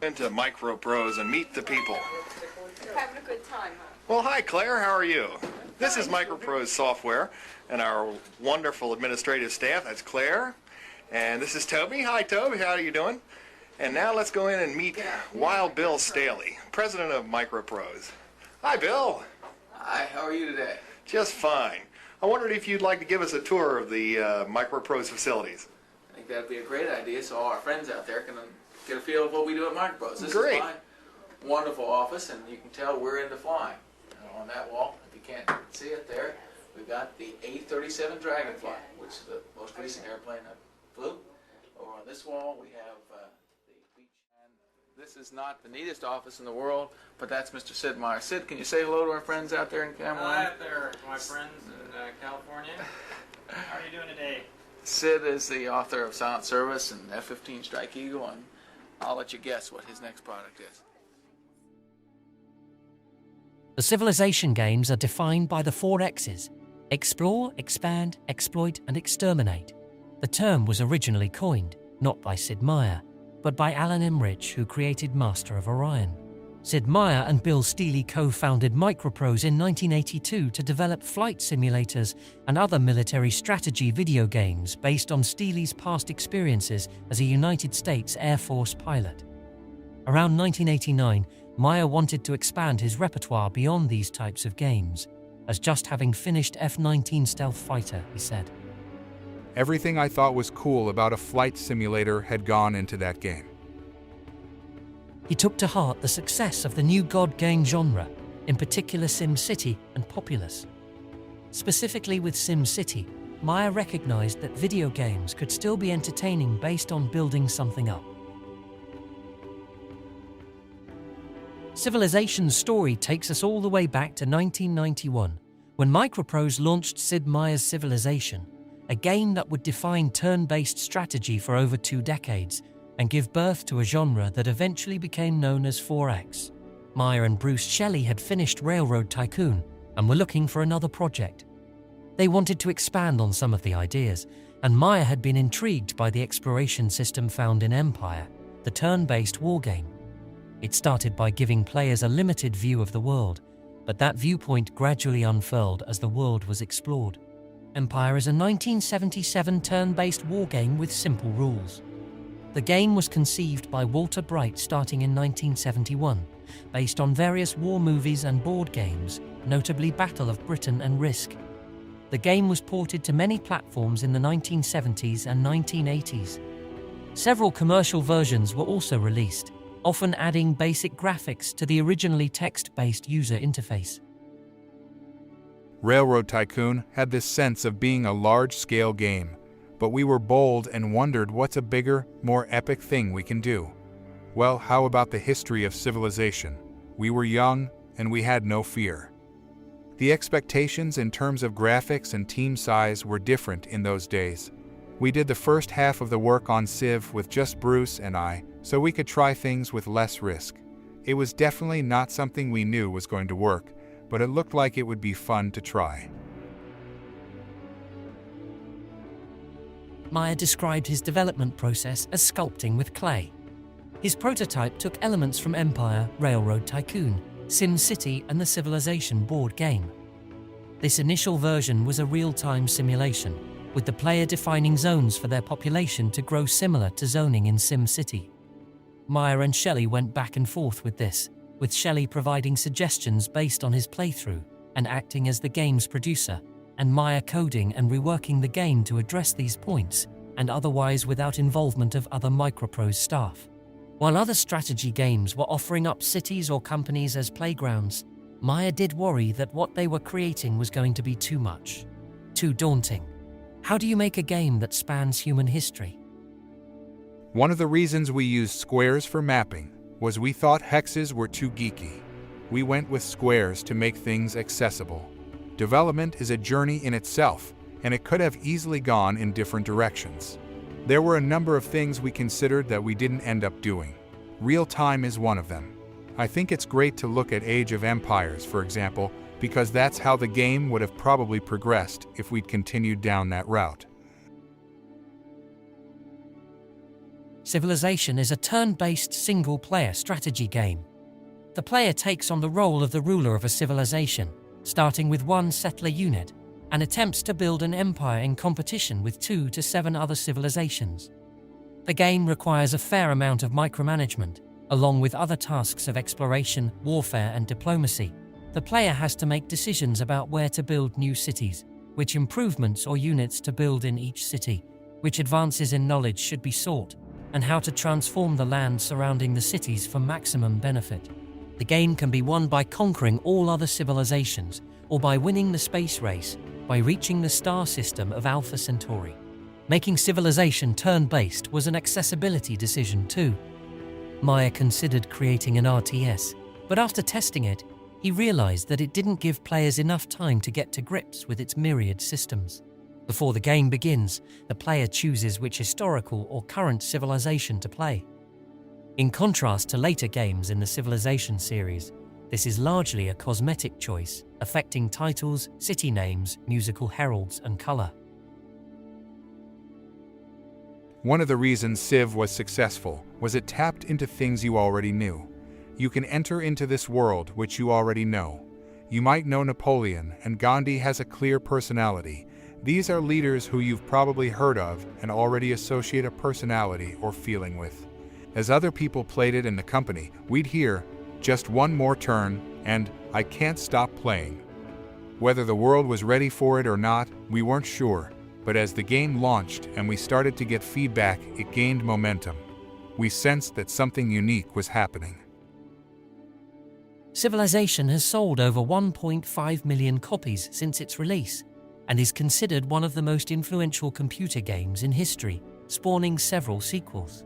Into Microprose and meet the people. Having a good time, huh? Well, hi Claire, how are you? This is Microprose software and our wonderful administrative staff. That's Claire. And this is Toby. Hi Toby, how are you doing? And now let's go in and meet Wild Bill Staley, president of Microprose. Hi Bill. Hi, how are you today? Just fine. I wondered if you'd like to give us a tour of the Microprose facilities. I think that'd be a great idea so all our friends out there can get a feel of what we do at Microprose. This Great. is my wonderful office, and you can tell we're into flying. And on that wall, if you can't see it there, we've got the A-37 Dragonfly, which is the most recent airplane that flew. Over on this wall, we have the beach. And this is not the neatest office in the world, but that's Mr. Sid Meier. Sid, can you say hello to our friends out there in Cameron? Hi there, my friends in California. How are you doing today? Sid is the author of Silent Service and F-15 Strike Eagle, and I'll let you guess what his next product is. The Civilization games are defined by the 4 X's: explore, expand, exploit, and exterminate. The term was originally coined, not by Sid Meier, but by Alan Emrich, who created Master of Orion. Sid Meier and Bill Staley co-founded Microprose in 1982 to develop flight simulators and other military strategy video games based on Staley's past experiences as a United States Air Force pilot. Around 1989, Meier wanted to expand his repertoire beyond these types of games, as just having finished F-19 stealth fighter, he said. Everything I thought was cool about a flight simulator had gone into that game. He took to heart the success of the new God game genre, in particular SimCity and Populous. Specifically with SimCity, Meier recognized that video games could still be entertaining based on building something up. Civilization's story takes us all the way back to 1991, when Microprose launched Sid Meier's Civilization, a game that would define turn-based strategy for over 2 decades and give birth to a genre that eventually became known as 4X. Meier and Bruce Shelley had finished Railroad Tycoon and were looking for another project. They wanted to expand on some of the ideas, and Meier had been intrigued by the exploration system found in Empire, the turn-based wargame. It started by giving players a limited view of the world, but that viewpoint gradually unfurled as the world was explored. Empire is a 1977 turn-based wargame with simple rules. The game was conceived by Walter Bright starting in 1971, based on various war movies and board games, notably Battle of Britain and Risk. The game was ported to many platforms in the 1970s and 1980s. Several commercial versions were also released, often adding basic graphics to the originally text-based user interface. Railroad Tycoon had this sense of being a large-scale game, but we were bold and wondered what's a bigger, more epic thing we can do. Well, how about the history of civilization? We were young, and we had no fear. The expectations in terms of graphics and team size were different in those days. We did the first half of the work on Civ with just Bruce and I, so we could try things with less risk. It was definitely not something we knew was going to work, but it looked like it would be fun to try. Meier described his development process as sculpting with clay. His prototype took elements from Empire, Railroad Tycoon, SimCity, and the Civilization board game. This initial version was a real-time simulation, with the player defining zones for their population to grow similar to zoning in SimCity. Meier and Shelley went back and forth with this, with Shelley providing suggestions based on his playthrough and acting as the game's producer, and Meier coding and reworking the game to address these points, and otherwise without involvement of other Microprose staff. While other strategy games were offering up cities or companies as playgrounds, Meier did worry that what they were creating was going to be too much, too daunting. How do you make a game that spans human history? One of the reasons we used squares for mapping was we thought hexes were too geeky. We went with squares to make things accessible. Development is a journey in itself, and it could have easily gone in different directions. There were a number of things we considered that we didn't end up doing. Real time is one of them. I think it's great to look at Age of Empires, for example, because that's how the game would have probably progressed if we'd continued down that route. Civilization is a turn-based single-player strategy game. The player takes on the role of the ruler of a civilization, starting with one settler unit, and attempts to build an empire in competition with 2 to 7 other civilizations. The game requires a fair amount of micromanagement, along with other tasks of exploration, warfare, and diplomacy. The player has to make decisions about where to build new cities, which improvements or units to build in each city, which advances in knowledge should be sought, and how to transform the land surrounding the cities for maximum benefit. The game can be won by conquering all other civilizations, or by winning the space race by reaching the star system of Alpha Centauri. Making Civilization turn-based was an accessibility decision too. Meier considered creating an RTS, but after testing it, he realized that it didn't give players enough time to get to grips with its myriad systems. Before the game begins, the player chooses which historical or current civilization to play. In contrast to later games in the Civilization series, this is largely a cosmetic choice, affecting titles, city names, musical heralds, and color. One of the reasons Civ was successful was it tapped into things you already knew. You can enter into this world which you already know. You might know Napoleon, and Gandhi has a clear personality. These are leaders who you've probably heard of and already associate a personality or feeling with. As other people played it in the company, we'd hear, "Just one more turn," and "I can't stop playing." Whether the world was ready for it or not, we weren't sure, but as the game launched and we started to get feedback, it gained momentum. We sensed that something unique was happening. Civilization has sold over 1.5 million copies since its release, and is considered one of the most influential computer games in history, spawning several sequels.